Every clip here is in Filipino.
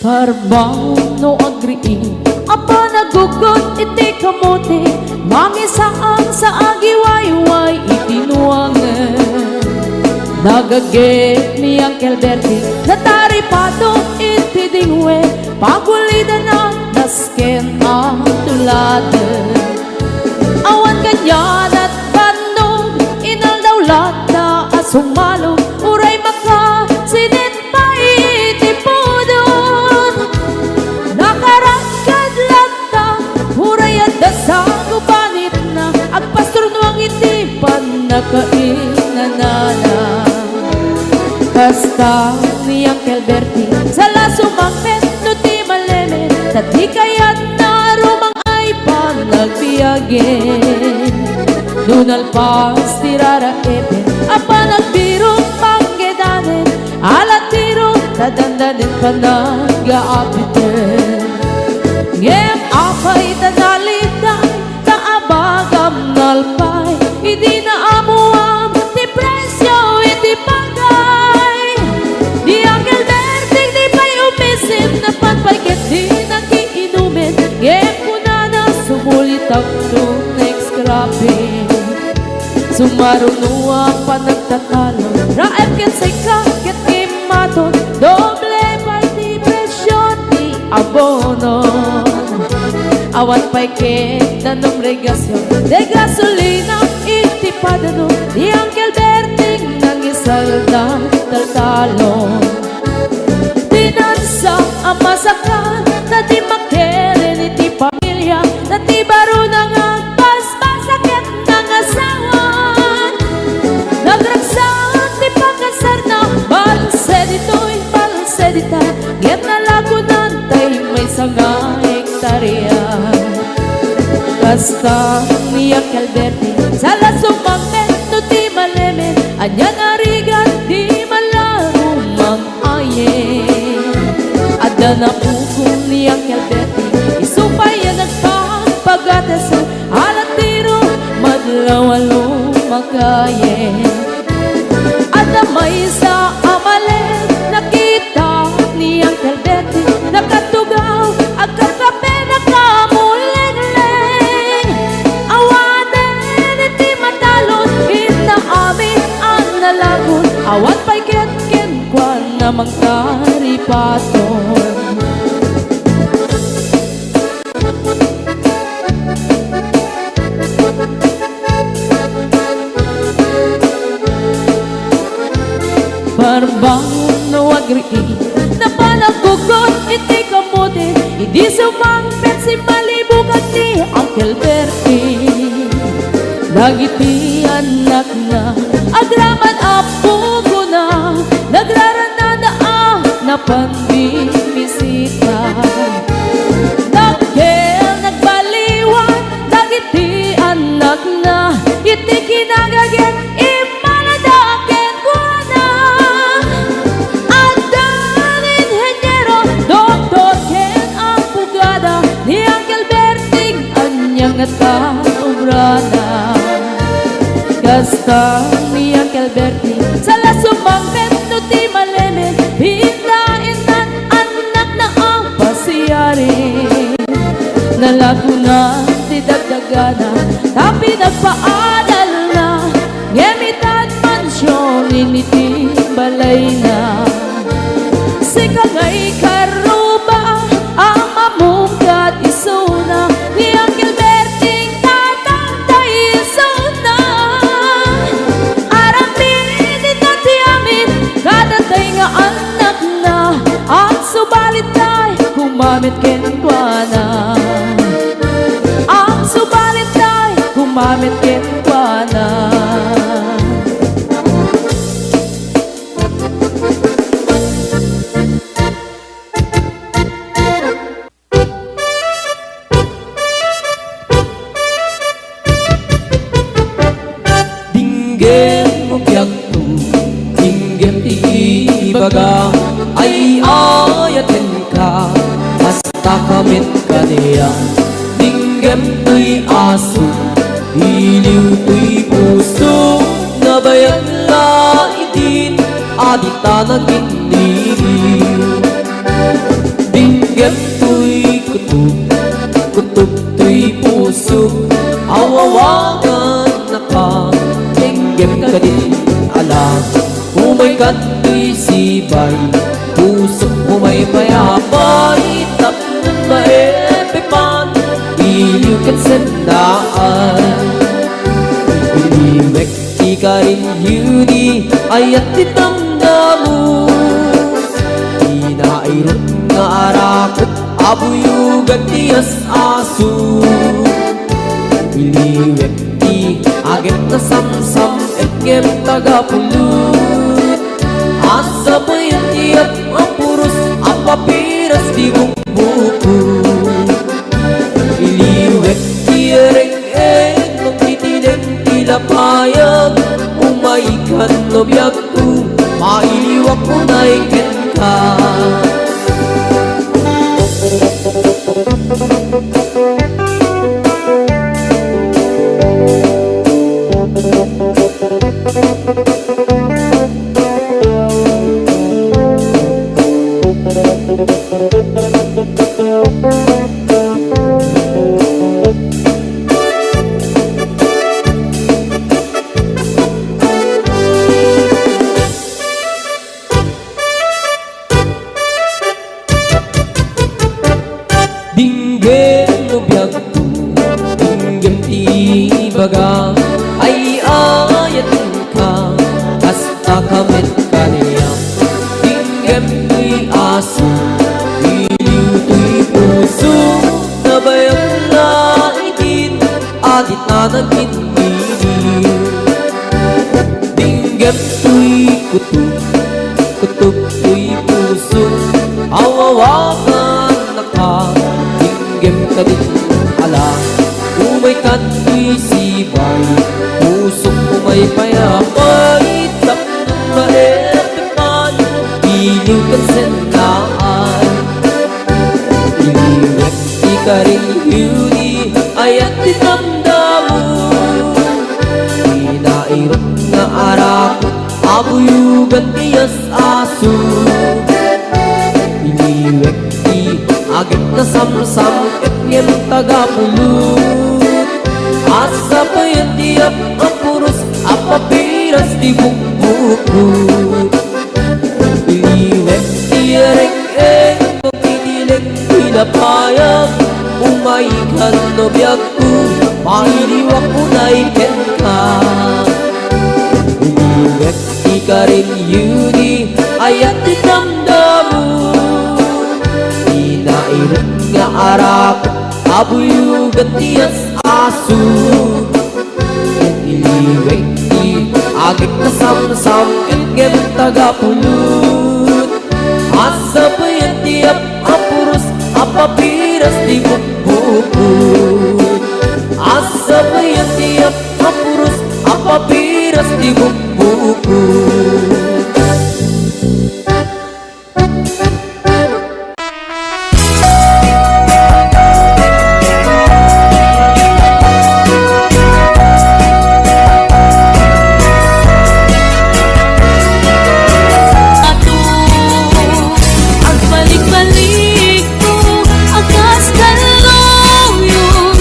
Parbang no agree apa nagugot iti kamote mangisaan sa agiwayway itinuangan nagaget ni Uncle Bertie nataripado iti dingwe pagulida na nasken ang tuladan awan ganyan at bandong inaldawlat na asumalo uray maka sinit pa iti pudon nakaragkad lata uray at dasang ubanit na agpastor nuang iti panakainanana basta ni Uncle Bertie sala sumangpet no ti maleme tati kayat na rumang ay panagbiyagen nunalpas tirara ete apa nagbirong panggedanen alat tiro tadandanin panag-aapiten ngem apay tadalitan taabagam nalpay hindi na amuam ti presyo iti pagay di Uncle Bertie di pa'y umisim na panpayket di nagiinumin ngem kuna na sumulit ang next scrapping sumarunua pa nagtatalo raem ket say kaket imaton doble pa'y di presyo ti abono awan pa'y ket nanong regasyon de gasolina iti padano di Uncle Bertie nangisalda taltalon tinansa ang masakan na di makeren iti pamilya na ti baro nang agpaspasaket ng asawan nagragsak ti pagkasar na balsedito'y balsedita ngem nalagunan tay may sanga hektarya basta ni Uncle Bertie sala sumangmet no ti malemen anya narigan di malarumang ayen ada na pukong ni Uncle Bertie isupay yan nagpapagatesan alat tiro madlawalo makayen ada may sa amalen nakita ni Uncle Bertie nakatugaw agkakape nakamuleng-leng awanen iti matalon inaamin ang nalagon awan pa'y ket-ken kwa namang taripaton Parbangon no agree na palagugot iti kamote hindi sumangpet si malibugat ni Uncle Bertie dagiti anak na agraman apugo na nagraranada na panbimisita nagkel nagbaliwan dagiti anak na iti kinagaget imaladaken ko na andan inhenyero doktor ken ang pugada ni Uncle Bertie anyang nataobrana gasta ni Uncle Bertie sala sumangpet no ti malemen hindain anak na ang pasiyari nalaguna ti dagdagana tapi nagpaadal na ngemitan mansyon initi balay na sikangay karuba ang mamungkat isuna ni Uncle Bertie tatantay isuna aramin itati amin kadatay nga anak na ang subalit tay kumamit kenkwana ang subalit tay kumamit kenkwana bagang ay ayatin ka hasta kamit kaniyang dingge Dinggam to'y aso, iliw to'y puso, nabayag laidin, adita nagindiliw. Dinggam to'y kutub, kutub to'y puso, awawagan na ka, dinggam ka din alam. Umay ka to'y sibay, puso mo may mayabay, tapos maepipan, iliw ka't sandaan. Iliwek di ka rin yuni, ayat ditanggamu, inairot nga arakot, abuyugan tiyas aso. Iliwek di agem na samsam, etngem tagapulut, asa pa yan tiyap ang puros, ang papiras di bumbuko. Iliwek di ereng-eng, magtitinig tilapayag, umaikan lobyak ko, mailiwak mo na ikin ka. Dinggem no biyag ko, dinggem ti baga, ay ayatin ka, hasta kamit ka niya. Dinggem to'y aso, iliw to'y puso, nabayag laidin, adit na nagindiliw. Dinggem to'y kutub, kutub to'y puso, awawakan na ka, dinggem ka din alam. Umay ka to'y sibay, pusok mo may payapay, tapos maepipan, iliw ka't sandaan. Iliwek di ka rin yuni, ayat dinamdamu, inairot nga arakot, abuyugan tiyas aso. Iliwek di agit na samsam, etngem tagapulut, asa pa yan tiyap ang puros, ang papiras di bukbukut. Iliwek di ereng-eng, magtitinig tilapayag, umaikan lobyak ko, mailiwak mo na ikin ka. Iliwek di ka rin yuni, ayat dinamdamu, inairot nga arakot, abuyugan tiyas aso. Iliwek di agit na samsam, etngem tagapulut, asa pa yan tiyap ang puros, ang papiras di bukbukut. Asa pa yan tiyap ang puros, ang papiras di bukbukut. Ang balik-balik ko, akas kaloyo,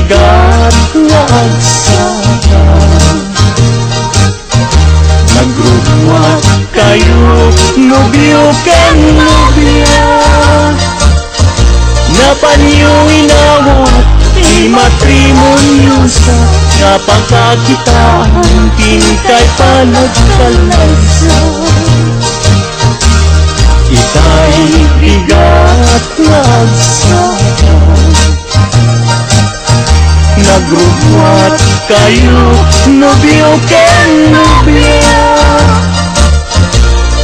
bigat nga agsaka. Nagrubuhat kayo, nobyo ken nobya, na panyo inawat di matrimonyo sa napakakitaan pinkay panagkalaysa. Itay bigat nga agsaka. Nagrubuhat kayo, nobyo ken nobya,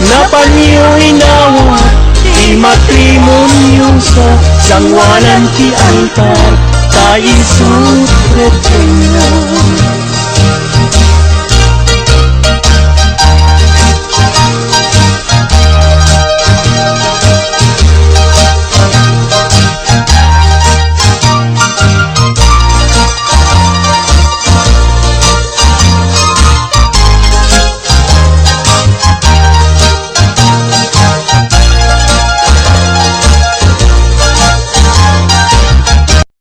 na panyo inawat di matrimonyo sa sangwanan ti altar, tayo sutret na.